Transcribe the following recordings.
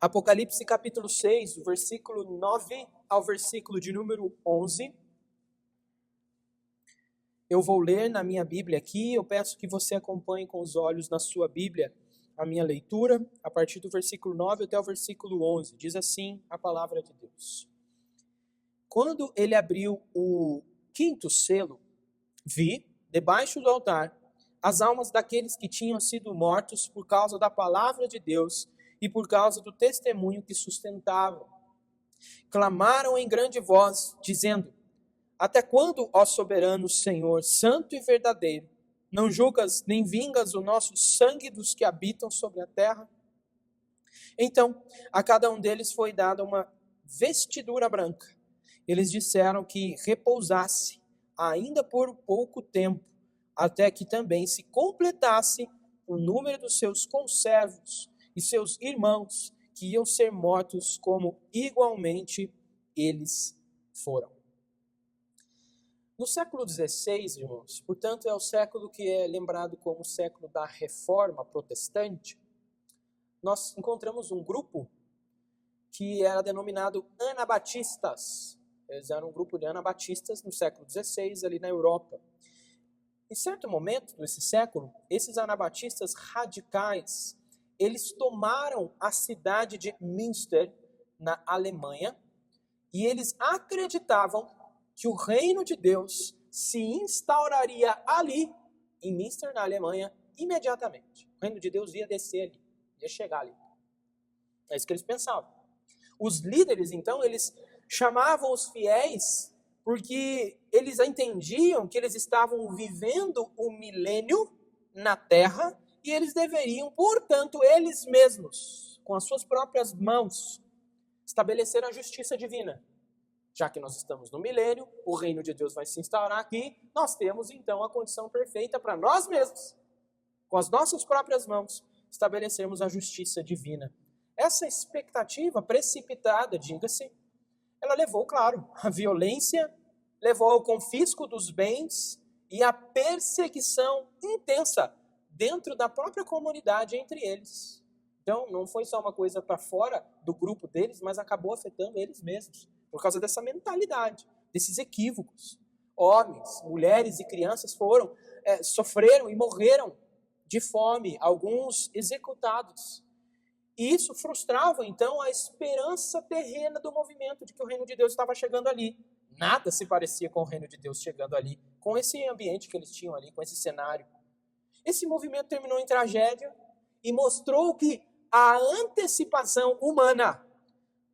Apocalipse capítulo 6, do versículo 9 ao versículo de número 11. Eu vou ler na minha Bíblia aqui, eu peço que você acompanhe com os olhos na sua Bíblia a minha leitura, a partir do versículo 9 até o versículo 11. Diz assim a palavra de Deus. Quando ele abriu o quinto selo, vi, debaixo do altar, as almas daqueles que tinham sido mortos por causa da palavra de Deus e por causa do testemunho que sustentavam. Clamaram em grande voz, dizendo: Até quando, ó soberano Senhor, santo e verdadeiro, não julgas nem vingas o nosso sangue dos que habitam sobre a terra? Então, a cada um deles foi dada uma vestidura branca. Eles disseram que repousasse, ainda por pouco tempo, até que também se completasse o número dos seus conservos e seus irmãos, que iam ser mortos como igualmente eles foram. No século XVI, irmãos, portanto é o século que é lembrado como o século da Reforma Protestante, nós encontramos um grupo que era denominado anabatistas. Eles eram um grupo de anabatistas no século XVI, ali na Europa. Em certo momento desse século, esses anabatistas radicais, eles tomaram a cidade de Münster, na Alemanha, e eles acreditavam que o reino de Deus se instauraria ali, em Münster, na Alemanha, imediatamente. O reino de Deus ia descer ali, ia chegar ali. É isso que eles pensavam. Os líderes, então, eles chamavam os fiéis porque eles entendiam que eles estavam vivendo o milênio na terra e eles deveriam, portanto, eles mesmos, com as suas próprias mãos, estabelecer a justiça divina. Já que nós estamos no milênio, o reino de Deus vai se instaurar aqui, nós temos então a condição perfeita para nós mesmos, com as nossas próprias mãos, estabelecermos a justiça divina. Essa expectativa precipitada, diga-se, ela levou, claro, à violência, levou ao confisco dos bens e à perseguição intensa dentro da própria comunidade entre eles. Então, não foi só uma coisa para fora do grupo deles, mas acabou afetando eles mesmos, por causa dessa mentalidade, desses equívocos. Homens, mulheres e crianças sofreram e morreram de fome, alguns executados. E isso frustrava, então, a esperança terrena do movimento de que o reino de Deus estava chegando ali. Nada se parecia com o reino de Deus chegando ali, com esse ambiente que eles tinham ali, com esse cenário. Esse movimento terminou em tragédia e mostrou que a antecipação humana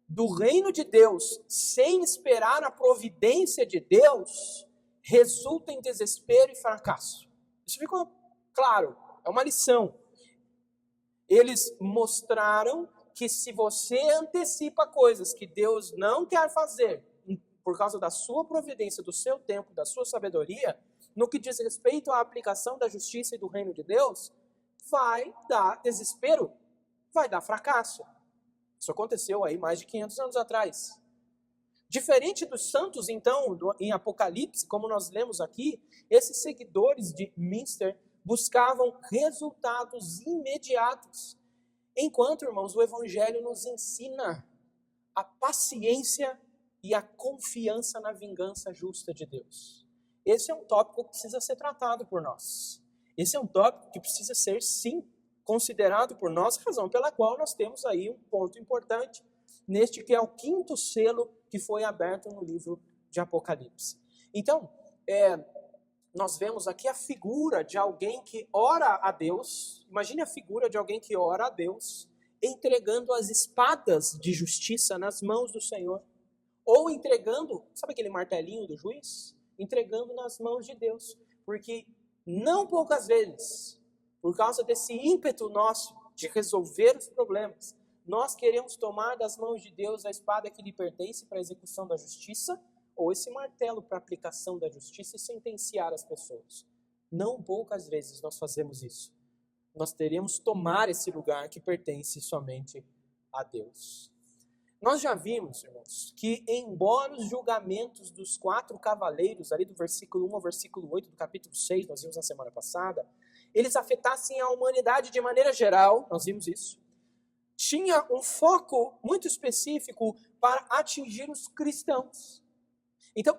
do reino de Deus, sem esperar a providência de Deus, resulta em desespero e fracasso. Isso ficou claro, é uma lição. Eles mostraram que se você antecipa coisas que Deus não quer fazer, por causa da sua providência, do seu tempo, da sua sabedoria, no que diz respeito à aplicação da justiça e do reino de Deus, vai dar desespero, vai dar fracasso. Isso aconteceu aí mais de 500 anos atrás. Diferente dos santos, então, em Apocalipse, como nós lemos aqui, esses seguidores de Münster buscavam resultados imediatos. Enquanto, irmãos, o Evangelho nos ensina a paciência e a confiança na vingança justa de Deus. Esse é um tópico que precisa ser tratado por nós. Esse é um tópico que precisa ser, sim, considerado por nós, razão pela qual nós temos aí um ponto importante, neste que é o quinto selo que foi aberto no livro de Apocalipse. Então, nós vemos aqui a figura de alguém que ora a Deus. Imagine a figura de alguém que ora a Deus, entregando as espadas de justiça nas mãos do Senhor. Ou entregando, sabe aquele martelinho do juiz? Entregando nas mãos de Deus. Porque não poucas vezes, por causa desse ímpeto nosso de resolver os problemas, nós queremos tomar das mãos de Deus a espada que lhe pertence para a execução da justiça, ou esse martelo para a aplicação da justiça e sentenciar as pessoas. Não poucas vezes nós fazemos isso. Nós teremos tomar esse lugar que pertence somente a Deus. Nós já vimos, irmãos, que embora os julgamentos dos 4 cavaleiros, ali do versículo 1 ao versículo 8 do capítulo 6, nós vimos na semana passada, eles afetassem a humanidade de maneira geral, nós vimos isso. tinha um foco muito específico para atingir os cristãos. Então,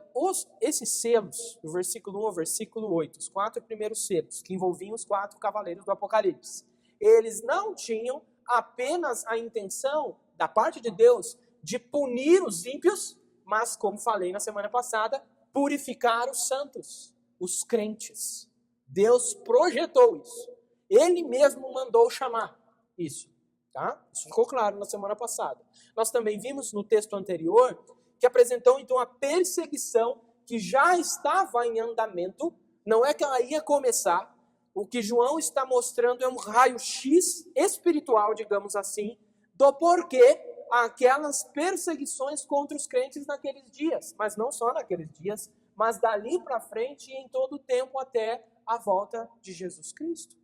esses selos, do versículo 1 ao versículo 8, os 4 primeiros selos, que envolviam os 4 cavaleiros do Apocalipse, eles não tinham apenas a intenção, da parte de Deus, de punir os ímpios, mas, como falei na semana passada, purificar os santos, os crentes. Deus projetou isso. Ele mesmo mandou chamar isso. Tá? Isso ficou claro na semana passada. Nós também vimos no texto anterior que apresentou então a perseguição que já estava em andamento, não é que ela ia começar. O que João está mostrando é um raio-x espiritual, digamos assim, do porquê aquelas perseguições contra os crentes naqueles dias, mas não só naqueles dias, mas dali para frente e em todo o tempo até a volta de Jesus Cristo.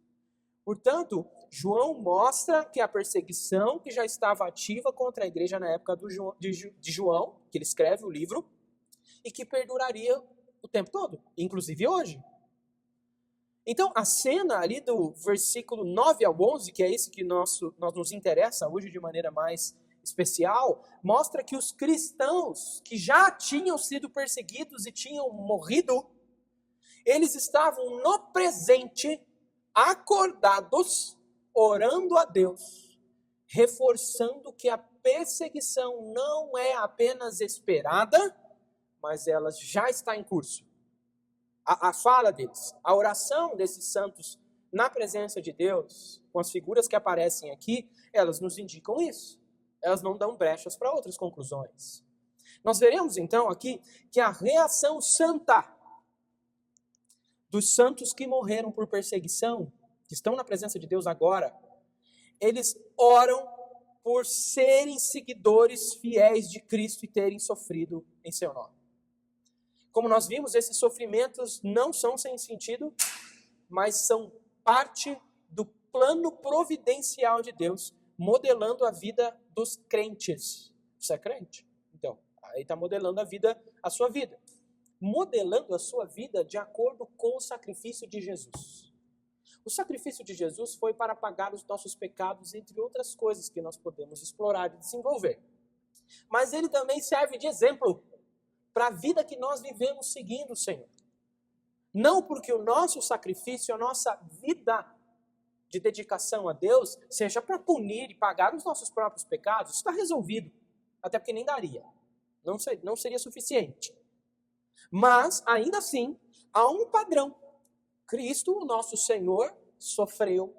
Portanto, João mostra que a perseguição que já estava ativa contra a igreja na época de João, que ele escreve o livro, e que perduraria o tempo todo, inclusive hoje. Então, a cena ali do versículo 9 ao 11, que é esse que nos interessa hoje de maneira mais especial, mostra que os cristãos que já tinham sido perseguidos e tinham morrido, eles estavam no presente, acordados, orando a Deus, reforçando que a perseguição não é apenas esperada, mas ela já está em curso. A fala deles, a oração desses santos na presença de Deus, com as figuras que aparecem aqui, elas nos indicam isso. Elas não dão brechas para outras conclusões. Nós veremos então aqui que a reação santa dos santos que morreram por perseguição, que estão na presença de Deus agora, eles oram por serem seguidores fiéis de Cristo e terem sofrido em seu nome. Como nós vimos, esses sofrimentos não são sem sentido, mas são parte do plano providencial de Deus, modelando a vida dos crentes. Você é crente? Então, aí está modelando a sua vida. Modelando a sua vida de acordo com o sacrifício de Jesus. O sacrifício de Jesus foi para pagar os nossos pecados, entre outras coisas que nós podemos explorar e desenvolver. Mas ele também serve de exemplo para a vida que nós vivemos seguindo o Senhor. Não porque o nosso sacrifício, a nossa vida de dedicação a Deus, seja para punir e pagar os nossos próprios pecados, isso está resolvido. Até porque nem daria. Não seria suficiente. Mas, ainda assim, há um padrão. Cristo, o nosso Senhor, sofreu,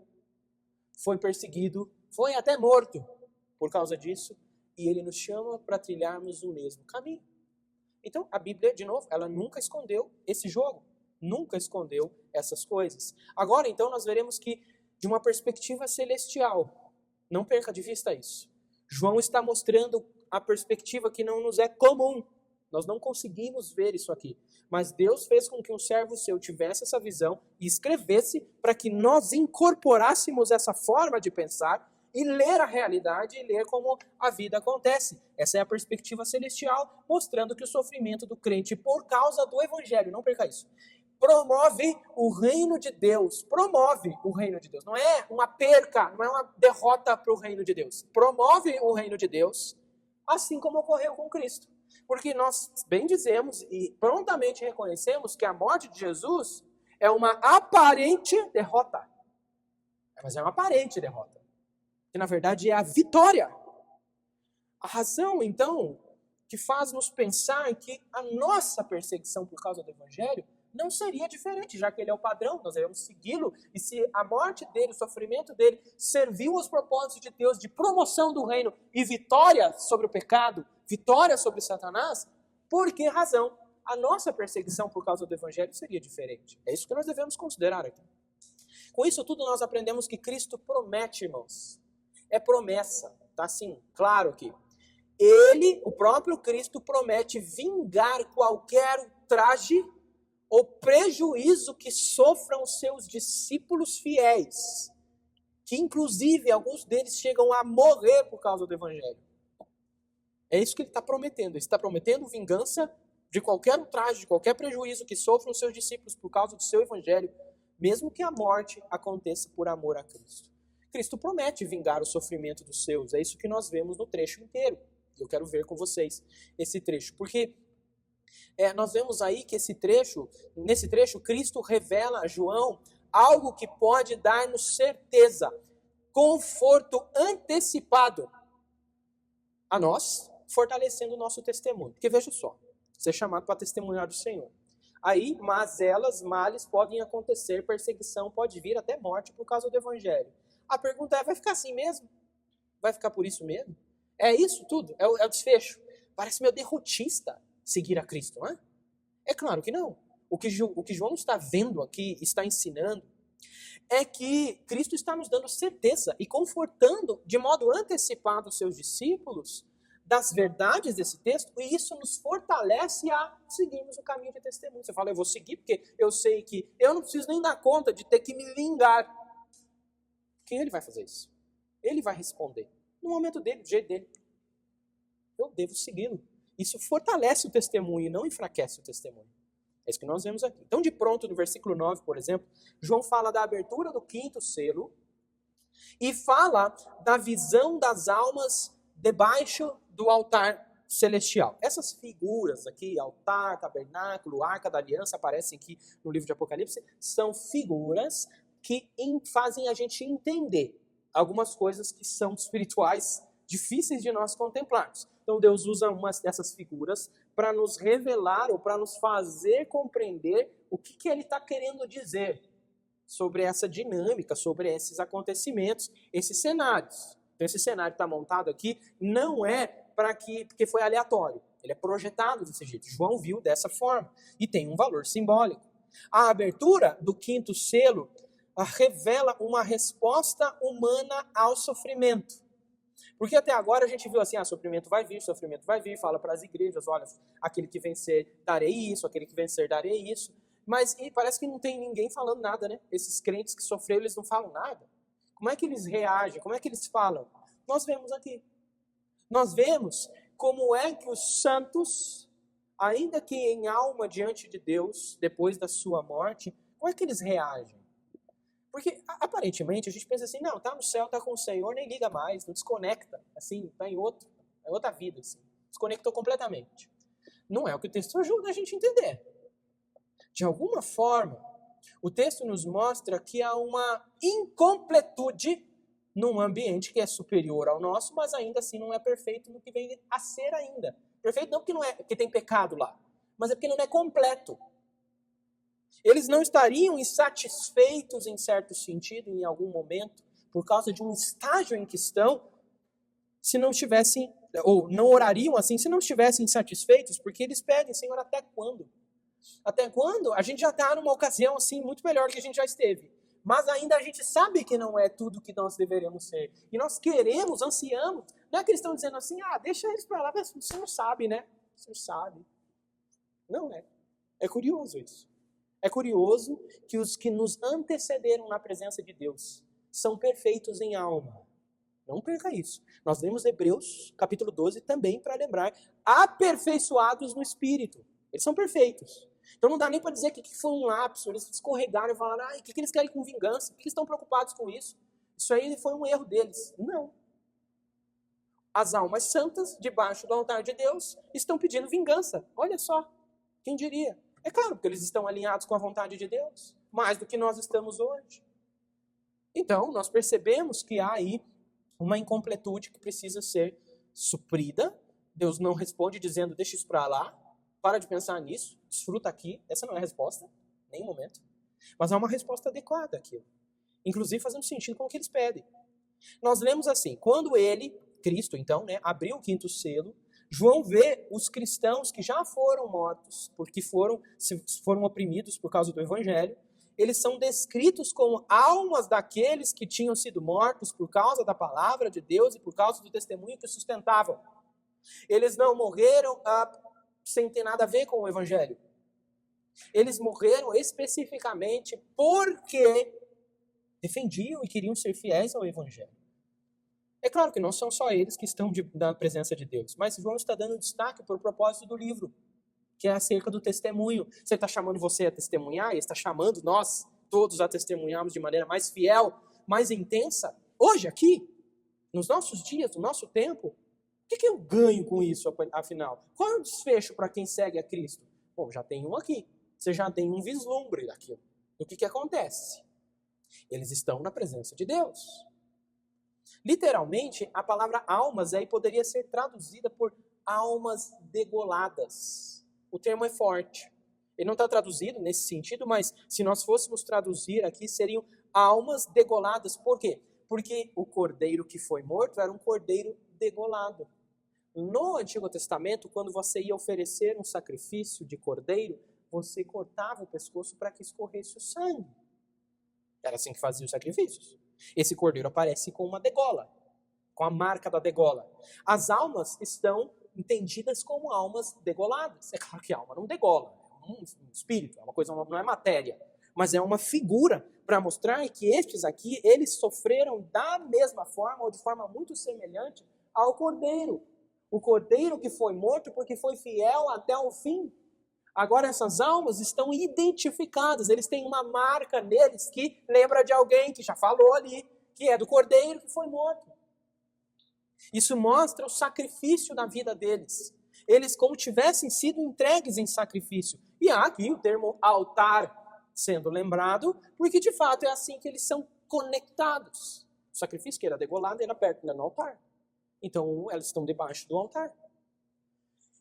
foi perseguido, foi até morto por causa disso, e Ele nos chama para trilharmos o mesmo caminho. Então, a Bíblia, de novo, ela nunca escondeu esse jogo, nunca escondeu essas coisas. Agora, então, nós veremos que, de uma perspectiva celestial, não perca de vista isso. João está mostrando a perspectiva que não nos é comum. Nós não conseguimos ver isso aqui. Mas Deus fez com que um servo seu tivesse essa visão e escrevesse para que nós incorporássemos essa forma de pensar e ler a realidade e ler como a vida acontece. Essa é a perspectiva celestial, mostrando que o sofrimento do crente por causa do Evangelho, não perca isso, promove o reino de Deus. Promove o reino de Deus. Não é uma perca, não é uma derrota para o reino de Deus. Promove o reino de Deus, assim como ocorreu com Cristo. Porque nós bem dizemos e prontamente reconhecemos que a morte de Jesus é uma aparente derrota. Mas é uma aparente derrota. Que na verdade é a vitória. A razão, então, que faz nos pensar que a nossa perseguição por causa do Evangelho não seria diferente, já que ele é o padrão, nós devemos segui-lo, e se a morte dele, o sofrimento dele, serviu aos propósitos de Deus de promoção do reino e vitória sobre o pecado, vitória sobre Satanás, por que razão a nossa perseguição por causa do Evangelho seria diferente? É isso que nós devemos considerar aqui. Com isso tudo nós aprendemos que Cristo promete, irmãos. É promessa, tá assim, claro aqui. Ele, o próprio Cristo, promete vingar qualquer ultraje ou prejuízo que sofram os seus discípulos fiéis, que inclusive alguns deles chegam a morrer por causa do Evangelho. É isso que ele está prometendo. Ele está prometendo vingança de qualquer ultraje, de qualquer prejuízo que sofram os seus discípulos por causa do seu Evangelho, mesmo que a morte aconteça por amor a Cristo. Cristo promete vingar o sofrimento dos seus. É isso que nós vemos no trecho inteiro. Eu quero ver com vocês esse trecho, porque nós vemos aí que nesse trecho, Cristo revela a João algo que pode dar-nos certeza, conforto antecipado a nós, fortalecendo o nosso testemunho. Porque veja só, você é chamado para testemunhar do Senhor. Aí, males podem acontecer, perseguição pode vir, até morte por causa do Evangelho. A pergunta é, vai ficar assim mesmo? Vai ficar por isso mesmo? É isso tudo? É o desfecho? Parece meio derrotista seguir a Cristo, não é? É claro que não. O que João está vendo aqui, está ensinando, é que Cristo está nos dando certeza e confortando de modo antecipado os seus discípulos das verdades desse texto, e isso nos fortalece a seguirmos o caminho de testemunho. Você fala, eu vou seguir porque eu sei que eu não preciso nem dar conta de ter que me vingar. Quem ele vai fazer isso? Ele vai responder. No momento dele, do jeito dele. Eu devo segui-lo. Isso fortalece o testemunho e não enfraquece o testemunho. É isso que nós vemos aqui. Então, de pronto, no versículo 9, por exemplo, João fala da abertura do 5º selo e fala da visão das almas debaixo do altar celestial. Essas figuras aqui, altar, tabernáculo, arca da aliança, aparecem aqui no livro de Apocalipse, são figuras que fazem a gente entender algumas coisas que são espirituais, difíceis de nós contemplarmos. Então Deus usa uma dessas figuras para nos revelar ou para nos fazer compreender o que Ele está querendo dizer sobre essa dinâmica, sobre esses acontecimentos, esses cenários. Então esse cenário que está montado aqui não é porque foi aleatório. Ele é projetado desse jeito. João viu dessa forma e tem um valor simbólico. A abertura do 5º selo revela uma resposta humana ao sofrimento. Porque até agora a gente viu assim, sofrimento vai vir, fala para as igrejas, olha, aquele que vencer darei isso, aquele que vencer darei isso. Mas parece que não tem ninguém falando nada, né? Esses crentes que sofreram, eles não falam nada. Como é que eles reagem? Como é que eles falam? Nós vemos aqui. Nós vemos como é que os santos, ainda que em alma diante de Deus, depois da sua morte, como é que eles reagem? Porque, aparentemente, a gente pensa assim, não, tá no céu, tá com o Senhor, nem liga mais, não desconecta, assim, tá em outra vida, assim, desconectou completamente. Não é o que o texto ajuda a gente a entender. De alguma forma, o texto nos mostra que há uma incompletude num ambiente que é superior ao nosso, mas ainda assim não é perfeito no que vem a ser ainda. Perfeito não porque tem pecado lá, mas é porque não é completo. Eles não estariam insatisfeitos em certo sentido, em algum momento, por causa de um estágio em que estão, se não estivessem, ou não orariam assim, se não estivessem insatisfeitos, porque eles pedem, Senhor, até quando? Até quando? A gente já está numa ocasião assim muito melhor que a gente já esteve. Mas ainda a gente sabe que não é tudo que nós deveremos ser. E nós queremos, ansiamos. Não é que eles estão dizendo assim, deixa eles para lá, o Senhor sabe, né? O Senhor sabe. Não é. É curioso isso. É curioso que os que nos antecederam na presença de Deus são perfeitos em alma. Não perca isso. Nós lemos Hebreus, capítulo 12, também para lembrar, aperfeiçoados no Espírito. Eles são perfeitos. Então não dá nem para dizer que foi um lapso, eles escorregaram e falaram, o que eles querem com vingança? Por que eles estão preocupados com isso? Isso aí foi um erro deles. Não. As almas santas, debaixo do altar de Deus, estão pedindo vingança. Olha só, quem diria? É claro, porque eles estão alinhados com a vontade de Deus, mais do que nós estamos hoje. Então, nós percebemos que há aí uma incompletude que precisa ser suprida. Deus não responde dizendo, deixa isso para lá, para de pensar nisso, desfruta aqui. Essa não é a resposta, nem momento. Mas há uma resposta adequada aqui, inclusive fazendo sentido com o que eles pedem. Nós lemos assim, quando ele, Cristo então, abriu o 5º selo, João vê os cristãos que já foram mortos, porque foram oprimidos por causa do Evangelho, eles são descritos como almas daqueles que tinham sido mortos por causa da palavra de Deus e por causa do testemunho que sustentavam. Eles não morreram sem ter nada a ver com o Evangelho. Eles morreram especificamente porque defendiam e queriam ser fiéis ao Evangelho. É claro que não são só eles que estão na presença de Deus, mas João está dando destaque para o propósito do livro, que é acerca do testemunho. Você está chamando você a testemunhar, ele está chamando nós todos a testemunharmos de maneira mais fiel, mais intensa. hoje aqui, nos nossos dias, no nosso tempo, o que eu ganho com isso, afinal? Qual é o desfecho para quem segue a Cristo? Bom, já tem um aqui. Você já tem um vislumbre daquilo. O que acontece? Eles estão na presença de Deus. Literalmente, a palavra almas aí poderia ser traduzida por almas degoladas. O termo é forte. Ele não está traduzido nesse sentido, mas se nós fôssemos traduzir aqui, seriam almas degoladas. Por quê? Porque o cordeiro que foi morto era um cordeiro degolado. No Antigo Testamento, quando você ia oferecer um sacrifício de cordeiro, você cortava o pescoço para que escorresse o sangue. Era assim que fazia os sacrifícios. Esse cordeiro aparece com uma degola, com a marca da degola. As almas estão entendidas como almas degoladas. É claro que a alma não degola, é um espírito, é uma coisa, não é matéria, mas é uma figura para mostrar que estes aqui, eles sofreram da mesma forma ou de forma muito semelhante ao cordeiro. O cordeiro que foi morto porque foi fiel até o fim. Agora essas almas estão identificadas, eles têm uma marca neles que lembra de alguém que já falou ali, que é do cordeiro que foi morto. Isso mostra o sacrifício da vida deles. Eles como tivessem sido entregues em sacrifício. E há aqui o termo altar sendo lembrado, porque de fato é assim que eles são conectados. O sacrifício que era degolado era perto do altar. Então elas estão debaixo do altar.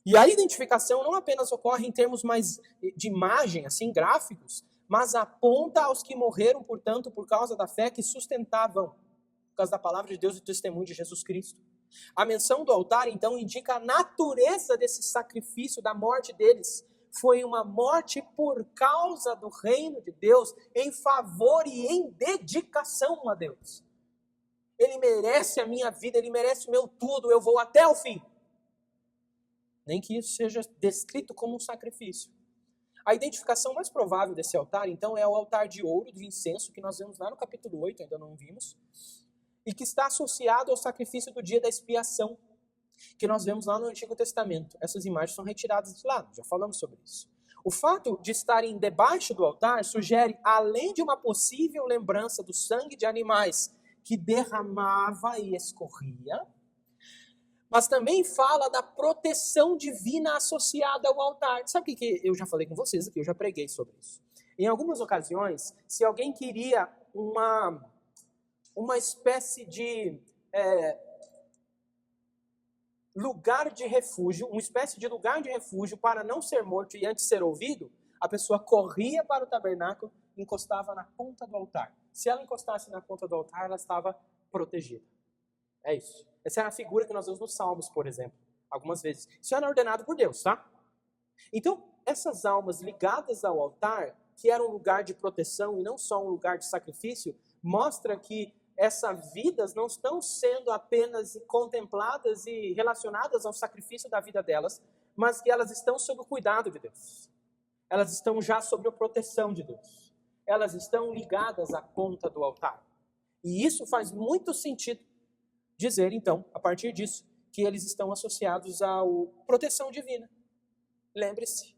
E a identificação não apenas ocorre em termos mais de imagem, assim, gráficos, mas aponta aos que morreram, portanto, por causa da fé que sustentavam, por causa da palavra de Deus e do testemunho de Jesus Cristo. A menção do altar, então, indica a natureza desse sacrifício, da morte deles. Foi uma morte por causa do reino de Deus, em favor e em dedicação a Deus. Ele merece a minha vida, ele merece o meu tudo, eu vou até o fim. Nem que isso seja descrito como um sacrifício. A identificação mais provável desse altar, então, é o altar de ouro do incenso, que nós vemos lá no capítulo 8, ainda não vimos, e que está associado ao sacrifício do dia da expiação, que nós vemos lá no Antigo Testamento. Essas imagens são retiradas de lá, já falamos sobre isso. O fato de estarem debaixo do altar sugere, além de uma possível lembrança do sangue de animais que derramava e escorria, mas também fala da proteção divina associada ao altar. Sabe o que eu já falei com vocês aqui? Eu já preguei sobre isso. Em algumas ocasiões, se alguém queria uma espécie de lugar de refúgio, uma espécie de lugar de refúgio para não ser morto e antes ser ouvido, a pessoa corria para o tabernáculo e encostava na ponta do altar. Se ela encostasse na ponta do altar, ela estava protegida. É isso. Essa é a figura que nós vemos nos Salmos, por exemplo, algumas vezes. Isso era ordenado por Deus, tá? Então, essas almas ligadas ao altar, que era um lugar de proteção e não só um lugar de sacrifício, mostra que essas vidas não estão sendo apenas contempladas e relacionadas ao sacrifício da vida delas, mas que elas estão sob o cuidado de Deus. Elas estão já sob a proteção de Deus. Elas estão ligadas à ponta do altar. E isso faz muito sentido dizer, então, a partir disso, que eles estão associados à proteção divina. Lembre-se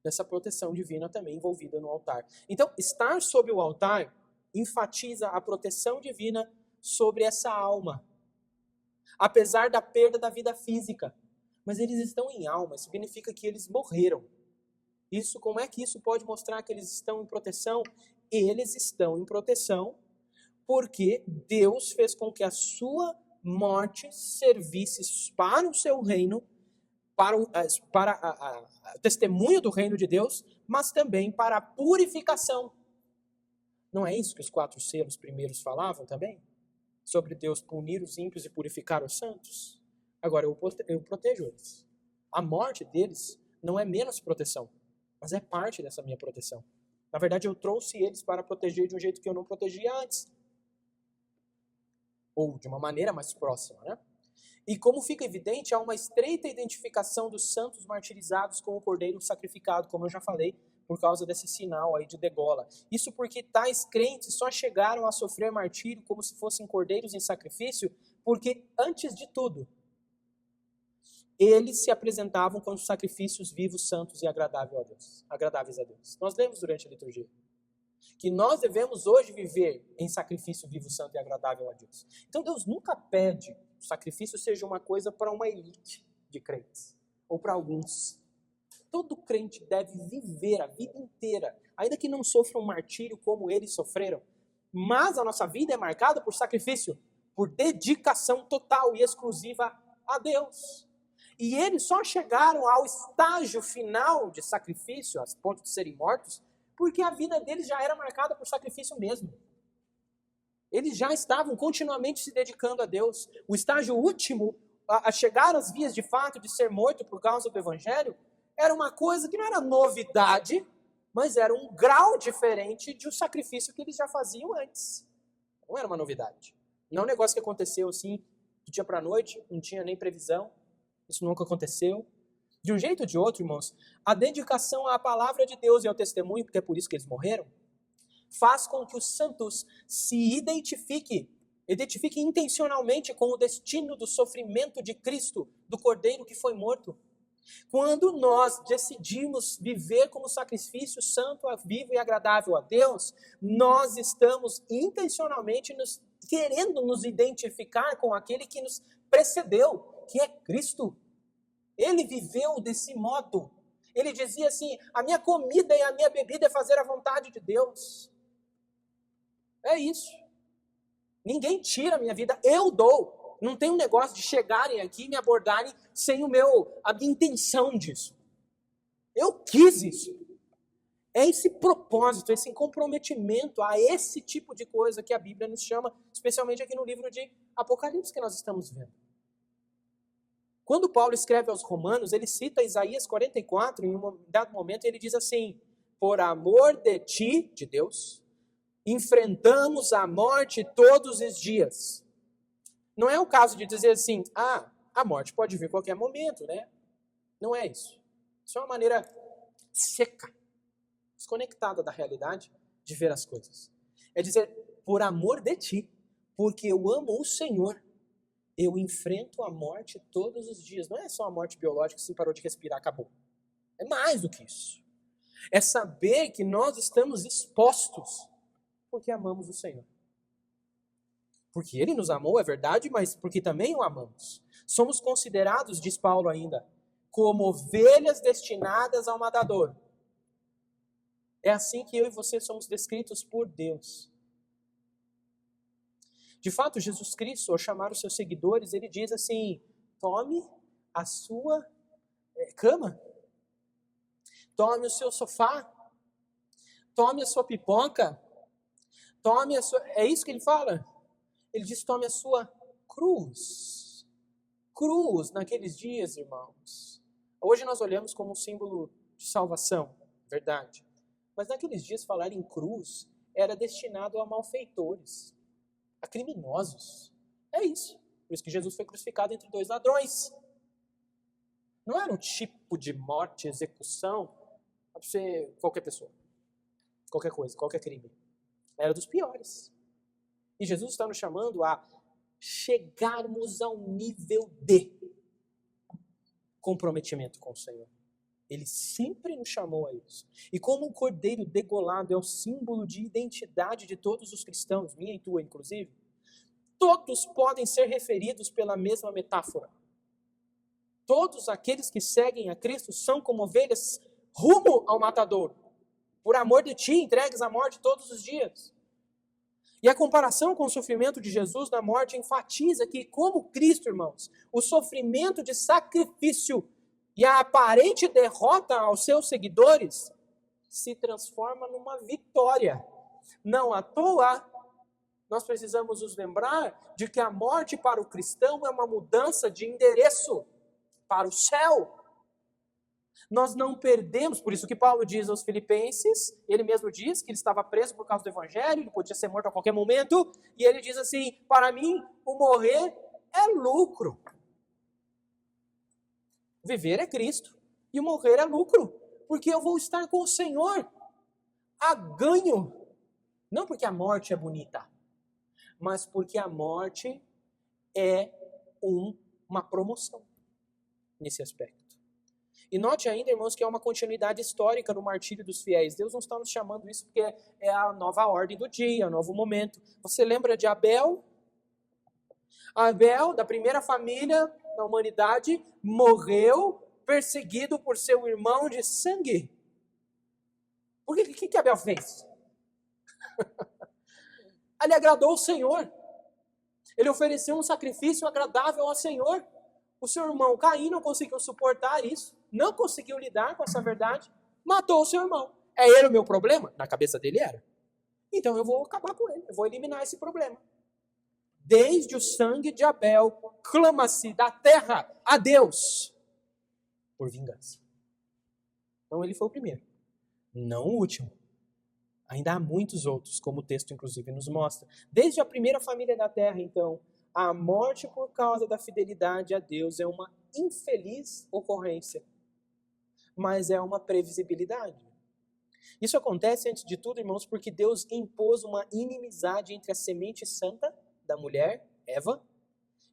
dessa proteção divina também envolvida no altar. Então, estar sob o altar enfatiza a proteção divina sobre essa alma, apesar da perda da vida física. Mas eles estão em alma, significa que eles morreram. Isso, como é que isso pode mostrar que eles estão em proteção? Eles estão em proteção porque Deus fez com que a sua morte servisse para o seu reino, para o testemunho do reino de Deus, mas também para a purificação. Não é isso que os 4 selos primeiros falavam também? Sobre Deus punir os ímpios e purificar os santos? Agora eu protejo eles. A morte deles não é menos proteção, mas é parte dessa minha proteção. Na verdade, eu trouxe eles para proteger de um jeito que eu não protegia antes. Ou de uma maneira mais próxima, né? E como fica evidente, há uma estreita identificação dos santos martirizados com o cordeiro sacrificado, como eu já falei, por causa desse sinal aí de degola. Isso porque tais crentes só chegaram a sofrer martírio como se fossem cordeiros em sacrifício, porque, antes de tudo, eles se apresentavam como sacrifícios vivos, santos e agradáveis a Deus. Nós lemos durante a liturgia. que nós devemos hoje viver em sacrifício vivo, santo e agradável a Deus. Então Deus nunca pede que o sacrifício seja uma coisa para uma elite de crentes, ou para alguns. Todo crente deve viver a vida inteira, ainda que não sofra um martírio como eles sofreram, mas a nossa vida é marcada por sacrifício, por dedicação total e exclusiva a Deus. E eles só chegaram ao estágio final de sacrifício, a ponto de serem mortos, porque a vida deles já era marcada por sacrifício mesmo. Eles já estavam continuamente se dedicando a Deus. O estágio último, a chegar às vias de fato de ser morto por causa do Evangelho, era uma coisa que não era novidade, mas era um grau diferente de um sacrifício que eles já faziam antes. Não era uma novidade. Não é um negócio que aconteceu assim, do dia para a noite, não tinha nem previsão. Isso nunca aconteceu. De um jeito ou de outro, irmãos, a dedicação à palavra de Deus e ao testemunho, porque é por isso que eles morreram, faz com que os santos se identifiquem intencionalmente com o destino do sofrimento de Cristo, do Cordeiro que foi morto. Quando nós decidimos viver como sacrifício santo, vivo e agradável a Deus, nós estamos intencionalmente querendo nos identificar com aquele que nos precedeu, que é Cristo. Ele viveu desse modo. Ele dizia assim: a minha comida e a minha bebida é fazer a vontade de Deus. É isso. Ninguém tira a minha vida, eu dou. Não tem um negócio de chegarem aqui e me abordarem sem a minha intenção disso. Eu quis isso. É esse propósito, esse comprometimento a esse tipo de coisa que a Bíblia nos chama, especialmente aqui no livro de Apocalipse que nós estamos vendo. Quando Paulo escreve aos Romanos, ele cita Isaías 44, em um dado momento ele diz assim: por amor de ti, de Deus, enfrentamos a morte todos os dias. Não é o caso de dizer assim, a morte pode vir a qualquer momento, né? Não é isso. Isso é uma maneira seca, desconectada da realidade de ver as coisas. É dizer, por amor de ti, porque eu amo o Senhor, eu enfrento a morte todos os dias. Não é só a morte biológica, se parou de respirar, acabou. É mais do que isso. É saber que nós estamos expostos porque amamos o Senhor. Porque Ele nos amou, é verdade, mas porque também o amamos. Somos considerados, diz Paulo ainda, como ovelhas destinadas ao matador. É assim que eu e você somos descritos por Deus. De fato, Jesus Cristo, ao chamar os seus seguidores, ele diz assim: tome a sua cama, tome o seu sofá, tome a sua pipoca, tome a sua... É isso que ele fala? Ele diz, tome a sua cruz. Cruz, naqueles dias, irmãos. Hoje nós olhamos como um símbolo de salvação, verdade. Mas naqueles dias, falar em cruz era destinado a malfeitores, a criminosos. É isso. Por isso que Jesus foi crucificado entre dois ladrões. Não era um tipo de morte, execução, para ser qualquer pessoa, qualquer coisa, qualquer crime. Era dos piores. E Jesus está nos chamando a chegarmos ao nível de comprometimento com o Senhor. Ele sempre nos chamou a isso. E como um cordeiro degolado é o símbolo de identidade de todos os cristãos, minha e tua inclusive, todos podem ser referidos pela mesma metáfora. Todos aqueles que seguem a Cristo são como ovelhas rumo ao matador. Por amor de ti, entregues à morte todos os dias. E a comparação com o sofrimento de Jesus na morte enfatiza que, como Cristo, irmãos, o sofrimento de sacrifício e a aparente derrota aos seus seguidores se transforma numa vitória. Não à toa, nós precisamos nos lembrar de que a morte para o cristão é uma mudança de endereço para o céu. Nós não perdemos, por isso que Paulo diz aos Filipenses, ele mesmo diz que ele estava preso por causa do Evangelho, ele podia ser morto a qualquer momento, e ele diz assim, para mim o morrer é lucro. Viver é Cristo, e o morrer é lucro, porque eu vou estar com o Senhor, a ganho. Não porque a morte é bonita, mas porque a morte é uma promoção nesse aspecto. E note ainda, irmãos, que é uma continuidade histórica do martírio dos fiéis. Deus não está nos chamando isso porque é a nova ordem do dia, o novo momento. Você lembra de Abel? Abel, da primeira família da humanidade, morreu perseguido por seu irmão de sangue. Por que? O que Abel fez? Ele agradou o Senhor. Ele ofereceu um sacrifício agradável ao Senhor. O seu irmão Caim não conseguiu suportar isso, não conseguiu lidar com essa verdade, matou o seu irmão. É ele o meu problema? Na cabeça dele era. Então eu vou acabar com ele, eu vou eliminar esse problema. Desde o sangue de Abel, clama-se da terra a Deus por vingança. Então ele foi o primeiro, não o último. Ainda há muitos outros, como o texto inclusive nos mostra. Desde a primeira família da terra, então, a morte por causa da fidelidade a Deus é uma infeliz ocorrência, mas é uma previsibilidade. Isso acontece, antes de tudo, irmãos, porque Deus impôs uma inimizade entre a semente santa da mulher, Eva,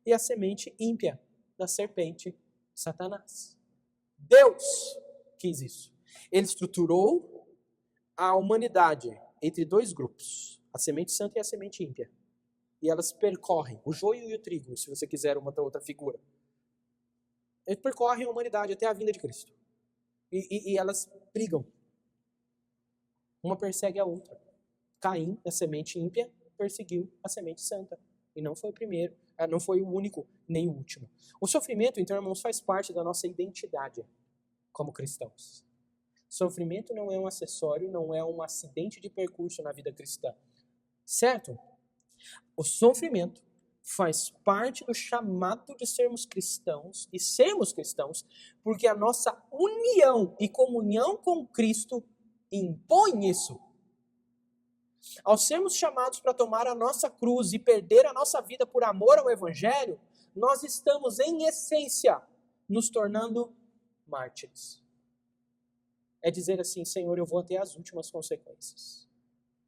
e a semente ímpia da serpente, Satanás. Deus quis isso. Ele estruturou a humanidade entre dois grupos, a semente santa e a semente ímpia. E elas percorrem, o joio e o trigo, se você quiser uma outra figura. Eles percorrem a humanidade até a vinda de Cristo. E elas brigam. Uma persegue a outra. Caim, a semente ímpia, perseguiu a semente santa. E não foi o primeiro, não foi o único, nem o último. O sofrimento, então, irmãos, faz parte da nossa identidade como cristãos. Sofrimento não é um acessório, não é um acidente de percurso na vida cristã. Certo? O sofrimento faz parte do chamado de sermos cristãos, e sermos cristãos, porque a nossa união e comunhão com Cristo impõe isso. Ao sermos chamados para tomar a nossa cruz e perder a nossa vida por amor ao Evangelho, nós estamos, em essência, nos tornando mártires. É dizer assim, Senhor, eu vou até as últimas consequências.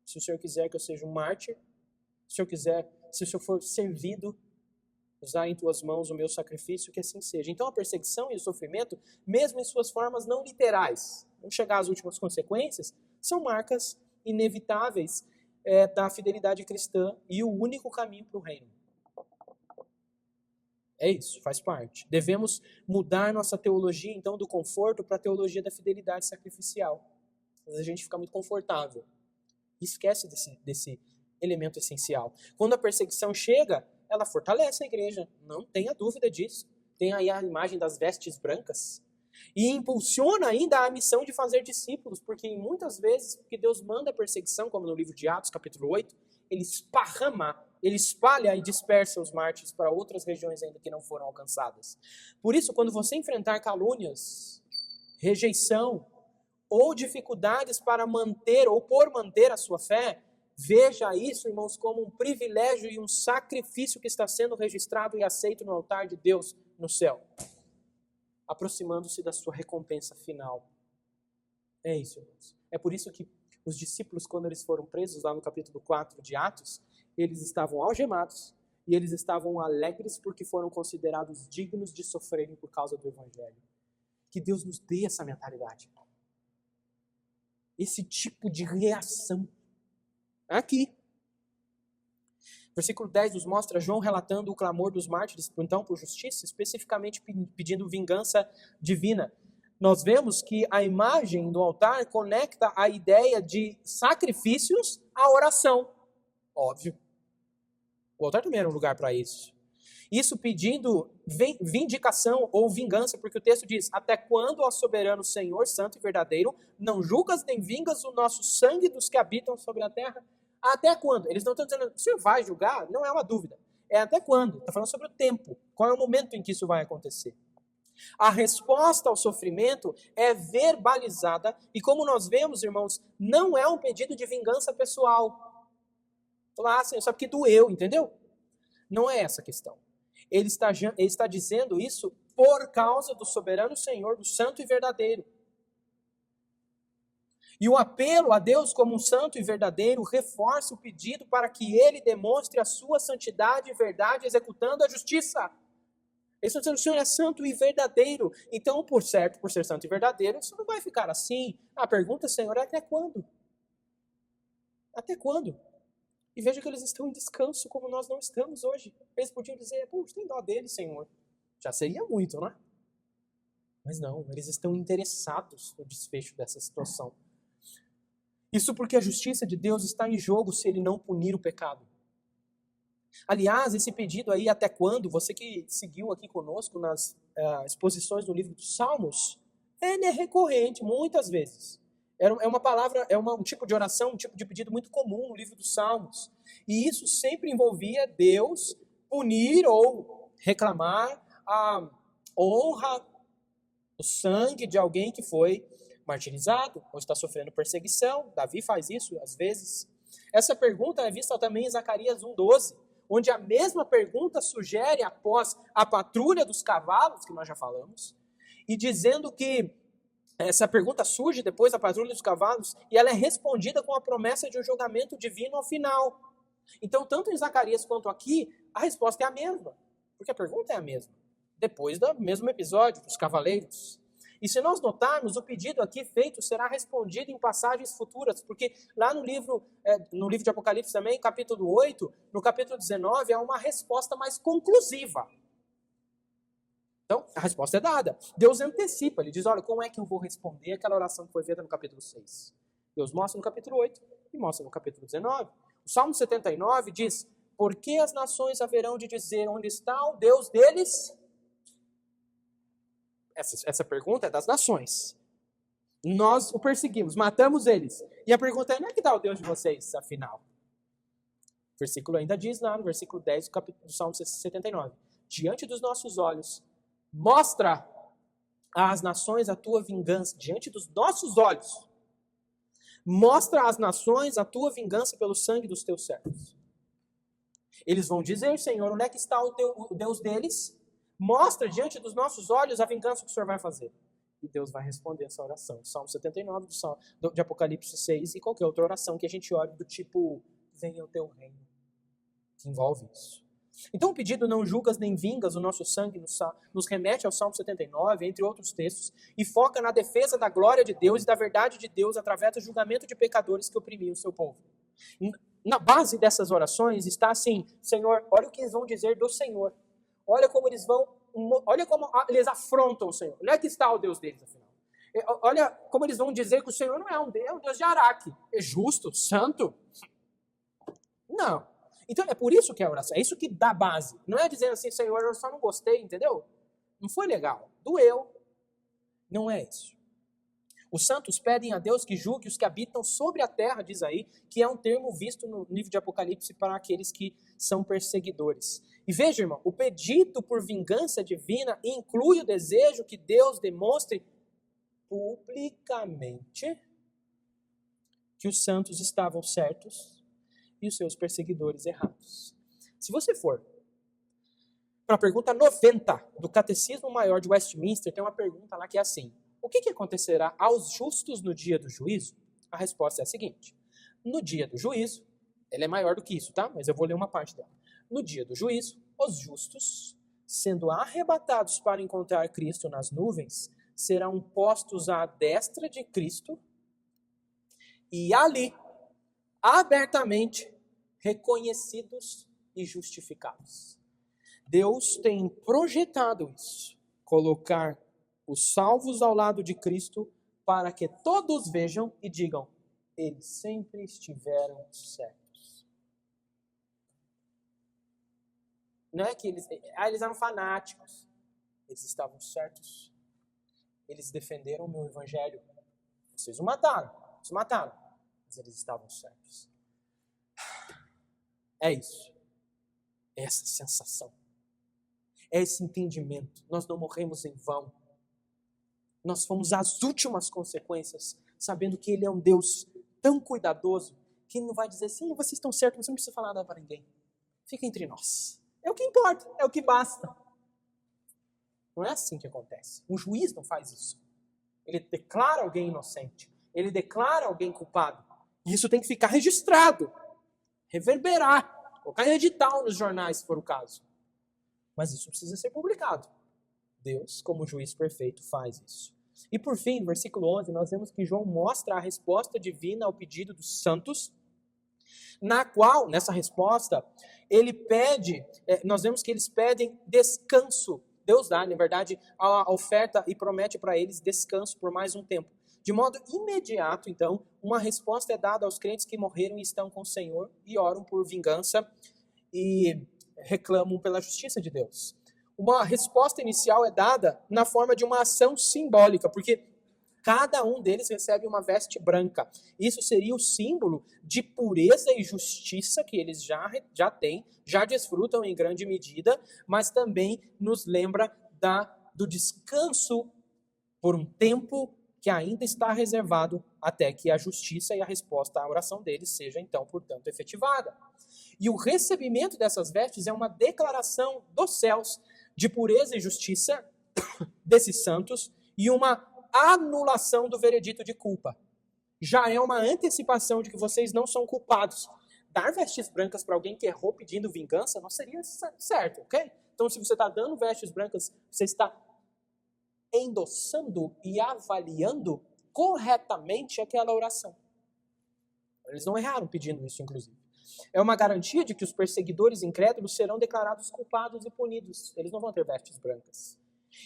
Se o Senhor quiser que eu seja um mártir, se o Senhor for servido, usar em tuas mãos o meu sacrifício, que assim seja. Então a perseguição e o sofrimento, mesmo em suas formas não literais, não chegar às últimas consequências, são marcas inevitáveis da fidelidade cristã e o único caminho para o reino. É isso, faz parte. Devemos mudar nossa teologia, então, do conforto para a teologia da fidelidade sacrificial. Às vezes a gente fica muito confortável. Esquece desse elemento essencial. Quando a perseguição chega, ela fortalece a igreja. Não tenha dúvida disso. Tem aí a imagem das vestes brancas. E impulsiona ainda a missão de fazer discípulos, porque muitas vezes, porque Deus manda a perseguição, como no livro de Atos, capítulo 8, ele espalha e dispersa os mártires para outras regiões ainda que não foram alcançadas. Por isso, quando você enfrentar calúnias, rejeição ou dificuldades para manter ou por manter a sua fé, veja isso, irmãos, como um privilégio e um sacrifício que está sendo registrado e aceito no altar de Deus no céu, aproximando-se da sua recompensa final. É isso, irmãos. É por isso que os discípulos, quando eles foram presos, lá no capítulo 4 de Atos, eles estavam algemados e eles estavam alegres porque foram considerados dignos de sofrerem por causa do Evangelho. Que Deus nos dê essa mentalidade. Esse tipo de reação. Aqui. Versículo 10 nos mostra João relatando o clamor dos mártires, então, por justiça, especificamente pedindo vingança divina. Nós vemos que a imagem do altar conecta a ideia de sacrifícios à oração. Óbvio. O altar também era um lugar para isso. Isso pedindo vindicação ou vingança, porque o texto diz, até quando, ó soberano Senhor, santo e verdadeiro, não julgas nem vingas o nosso sangue dos que habitam sobre a terra? Até quando? Eles não estão dizendo, o Senhor vai julgar? Não é uma dúvida. É até quando? Está falando sobre o tempo. Qual é o momento em que isso vai acontecer? A resposta ao sofrimento é verbalizada e, como nós vemos, irmãos, não é um pedido de vingança pessoal. Falar, Senhor, só porque doeu, entendeu? Não é essa a questão. Ele está dizendo isso por causa do soberano Senhor, do santo e verdadeiro. E o apelo a Deus como um santo e verdadeiro reforça o pedido para que ele demonstre a sua santidade e verdade executando a justiça. Eles estão dizendo, o Senhor é santo e verdadeiro. Então, por ser santo e verdadeiro, isso não vai ficar assim. A pergunta, Senhor, é até quando? Até quando? E veja que eles estão em descanso como nós não estamos hoje. Eles podiam dizer, puxa, tem dó deles, Senhor. Já seria muito, não é? Mas não, eles estão interessados no desfecho dessa situação. Isso porque a justiça de Deus está em jogo se ele não punir o pecado. Aliás, esse pedido aí, até quando, você que seguiu aqui conosco nas exposições do livro dos Salmos, ele é recorrente, muitas vezes. É uma palavra, um tipo de oração, um tipo de pedido muito comum no livro dos Salmos. E isso sempre envolvia Deus punir ou reclamar a honra, o sangue de alguém que foi martirizado ou está sofrendo perseguição. Davi faz isso às vezes. Essa pergunta é vista também em Zacarias 1:12, onde a mesma pergunta sugere após a patrulha dos cavalos, que nós já falamos, e dizendo que essa pergunta surge depois da patrulha dos cavalos e ela é respondida com a promessa de um julgamento divino ao final. Então, tanto em Zacarias quanto aqui, a resposta é a mesma, porque a pergunta é a mesma. Depois do mesmo episódio, dos cavaleiros. E se nós notarmos, o pedido aqui feito será respondido em passagens futuras, porque lá no livro de Apocalipse também, capítulo 8, no capítulo 19, há uma resposta mais conclusiva. Então, a resposta é dada. Deus antecipa, ele diz, olha, como é que eu vou responder aquela oração que foi feita no capítulo 6? Deus mostra no capítulo 8 e mostra no capítulo 19. O Salmo 79 diz, por que as nações haverão de dizer onde está o Deus deles? Essa pergunta é das nações. Nós o perseguimos, matamos eles. E a pergunta é, onde é que está o Deus de vocês, afinal? O versículo ainda diz lá no versículo 10 do Salmo 79. Diante dos nossos olhos, mostra às nações a tua vingança. Diante dos nossos olhos, mostra às nações a tua vingança pelo sangue dos teus servos. Eles vão dizer, Senhor, onde é que está o Deus deles? Mostra diante dos nossos olhos a vingança que o Senhor vai fazer. E Deus vai responder essa oração. Salmo 79, de Apocalipse 6 e qualquer outra oração que a gente ore do tipo, venha o teu reino. Que envolve isso. Então o pedido não julgas nem vingas o nosso sangue nos remete ao Salmo 79, entre outros textos, e foca na defesa da glória de Deus e da verdade de Deus através do julgamento de pecadores que oprimiam o seu povo. Na base dessas orações está assim, Senhor, olha o que eles vão dizer do Senhor. Olha como eles afrontam o Senhor. Onde é que está o Deus deles, afinal? Olha como eles vão dizer que o Senhor não é um Deus de Araque. É justo, santo? Não. Então é por isso que é a oração. É isso que dá base. Não é dizendo assim, Senhor, eu só não gostei, entendeu? Não foi legal. Doeu. Não é isso. Os santos pedem a Deus que julgue os que habitam sobre a terra, diz aí, que é um termo visto no livro de Apocalipse para aqueles que são perseguidores. E veja, irmão, o pedido por vingança divina inclui o desejo que Deus demonstre publicamente que os santos estavam certos e os seus perseguidores errados. Se você for para a pergunta 90 do Catecismo Maior de Westminster, tem uma pergunta lá que é assim, o que acontecerá aos justos no dia do juízo? A resposta é a seguinte, no dia do juízo, ela é maior do que isso, tá? Mas eu vou ler uma parte dela. No dia do juízo, os justos, sendo arrebatados para encontrar Cristo nas nuvens, serão postos à destra de Cristo e ali, abertamente, reconhecidos e justificados. Deus tem projetado isso, colocar os salvos ao lado de Cristo para que todos vejam e digam, eles sempre estiveram certos. Não é que eles eram fanáticos. Eles estavam certos. Eles defenderam o meu evangelho. Vocês o mataram. Mas eles estavam certos. É isso. É essa sensação. É esse entendimento. Nós não morremos em vão. Nós fomos às últimas consequências, sabendo que Ele é um Deus tão cuidadoso, que Ele não vai dizer assim, vocês estão certos, mas não precisa falar nada para ninguém. Fica entre nós. É o que importa, é o que basta. Não é assim que acontece. Um juiz não faz isso. Ele declara alguém inocente. Ele declara alguém culpado. E isso tem que ficar registrado. Reverberar. Colocar em edital nos jornais, se for o caso. Mas isso precisa ser publicado. Deus, como juiz perfeito, faz isso. E por fim, no versículo 11, nós vemos que João mostra a resposta divina ao pedido dos santos, na qual, nessa resposta, nós vemos que eles pedem descanso. Deus dá, na verdade, a oferta e promete para eles descanso por mais um tempo. De modo imediato, então, uma resposta é dada aos crentes que morreram e estão com o Senhor e oram por vingança e reclamam pela justiça de Deus. Uma resposta inicial é dada na forma de uma ação simbólica, porque cada um deles recebe uma veste branca. Isso seria o símbolo de pureza e justiça que eles já têm, já desfrutam em grande medida, mas também nos lembra do descanso por um tempo que ainda está reservado até que a justiça e a resposta à oração deles seja, então, portanto, efetivada. E o recebimento dessas vestes é uma declaração dos céus de pureza e justiça desses santos e uma anulação do veredito de culpa. Já é uma antecipação de que vocês não são culpados. Dar vestes brancas para alguém que errou pedindo vingança não seria certo, ok? Então, se você está dando vestes brancas, você está endossando e avaliando corretamente aquela oração. Eles não erraram pedindo isso, inclusive. É uma garantia de que os perseguidores incrédulos serão declarados culpados e punidos. Eles não vão ter vestes brancas.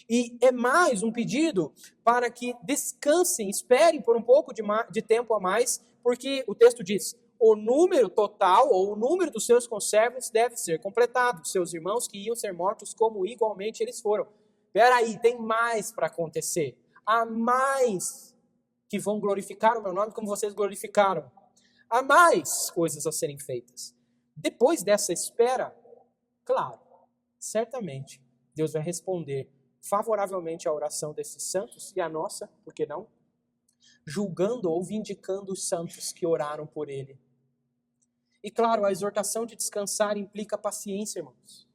E é mais um pedido para que descansem, esperem por um pouco de tempo a mais, porque o texto diz, o número total, ou o número dos seus conservos deve ser completado. Seus irmãos que iam ser mortos, como igualmente eles foram. Peraí, tem mais para acontecer. Há mais que vão glorificar o meu nome como vocês glorificaram. Há mais coisas a serem feitas. Depois dessa espera, claro, certamente, Deus vai responder favoravelmente à oração desses santos e à nossa, por que não? Julgando ou vindicando os santos que oraram por ele. E claro, a exortação de descansar implica paciência, irmãos.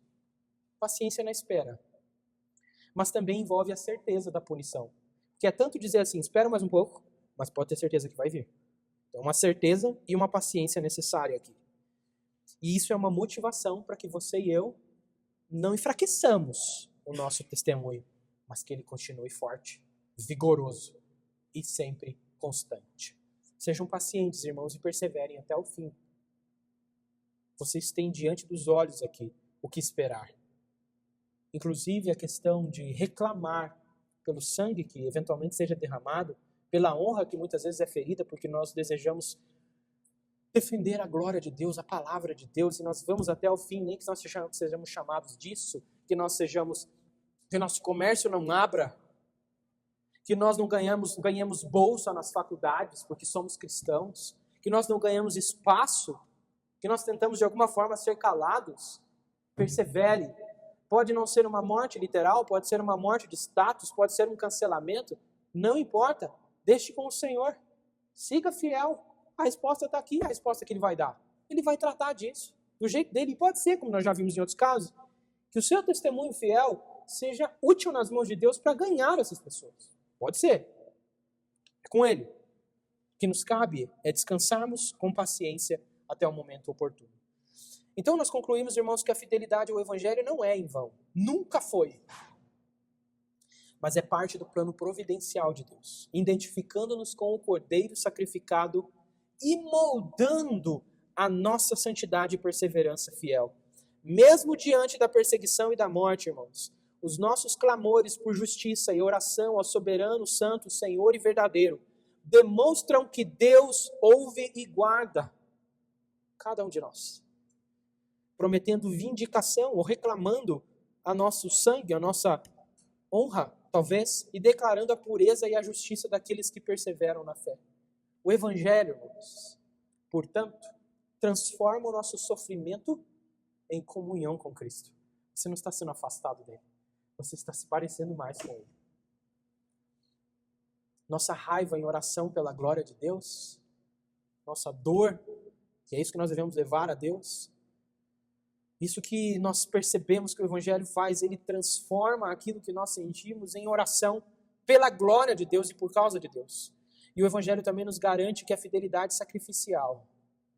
Paciência na espera. Mas também envolve a certeza da punição. Que é tanto dizer assim, espera mais um pouco, mas pode ter certeza que vai vir. Então, uma certeza e uma paciência necessária aqui. E isso é uma motivação para que você e eu não enfraqueçamos o nosso testemunho, mas que ele continue forte, vigoroso e sempre constante. Sejam pacientes, irmãos, e perseverem até o fim. Vocês têm diante dos olhos aqui o que esperar. Inclusive a questão de reclamar pelo sangue que eventualmente seja derramado, pela honra que muitas vezes é ferida, porque nós desejamos defender a glória de Deus, a palavra de Deus, e nós vamos até o fim, nem que nós sejamos chamados disso, que nosso comércio não abra, que nós não ganhemos bolsa nas faculdades, porque somos cristãos, que nós não ganhamos espaço, que nós tentamos de alguma forma ser calados. Persevere. Pode não ser uma morte literal, pode ser uma morte de status, pode ser um cancelamento, não importa. Deixe com o Senhor. Siga fiel. A resposta está aqui, a resposta que Ele vai dar. Ele vai tratar disso, do jeito dele. E pode ser, como nós já vimos em outros casos, que o seu testemunho fiel seja útil nas mãos de Deus para ganhar essas pessoas. Pode ser. É com Ele. O que nos cabe é descansarmos com paciência até o momento oportuno. Então nós concluímos, irmãos, que a fidelidade ao Evangelho não é em vão. Nunca foi. Mas é parte do plano providencial de Deus, identificando-nos com o Cordeiro sacrificado e moldando a nossa santidade e perseverança fiel. Mesmo diante da perseguição e da morte, irmãos, os nossos clamores por justiça e oração ao soberano, santo, Senhor e verdadeiro demonstram que Deus ouve e guarda cada um de nós, prometendo vindicação ou reclamando a nosso sangue, a nossa honra, talvez, e declarando a pureza e a justiça daqueles que perseveram na fé. O Evangelho, irmãos, portanto, transforma o nosso sofrimento em comunhão com Cristo. Você não está sendo afastado dele, você está se parecendo mais com ele. Nossa raiva em oração pela glória de Deus, nossa dor, que é isso que nós devemos levar a Deus, isso que nós percebemos que o Evangelho faz, ele transforma aquilo que nós sentimos em oração pela glória de Deus e por causa de Deus. E o Evangelho também nos garante que a fidelidade sacrificial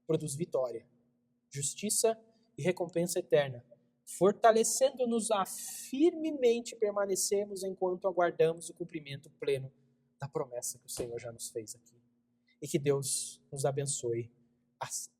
produz vitória, justiça e recompensa eterna, fortalecendo-nos a firmemente permanecermos enquanto aguardamos o cumprimento pleno da promessa que o Senhor já nos fez aqui. E que Deus nos abençoe assim.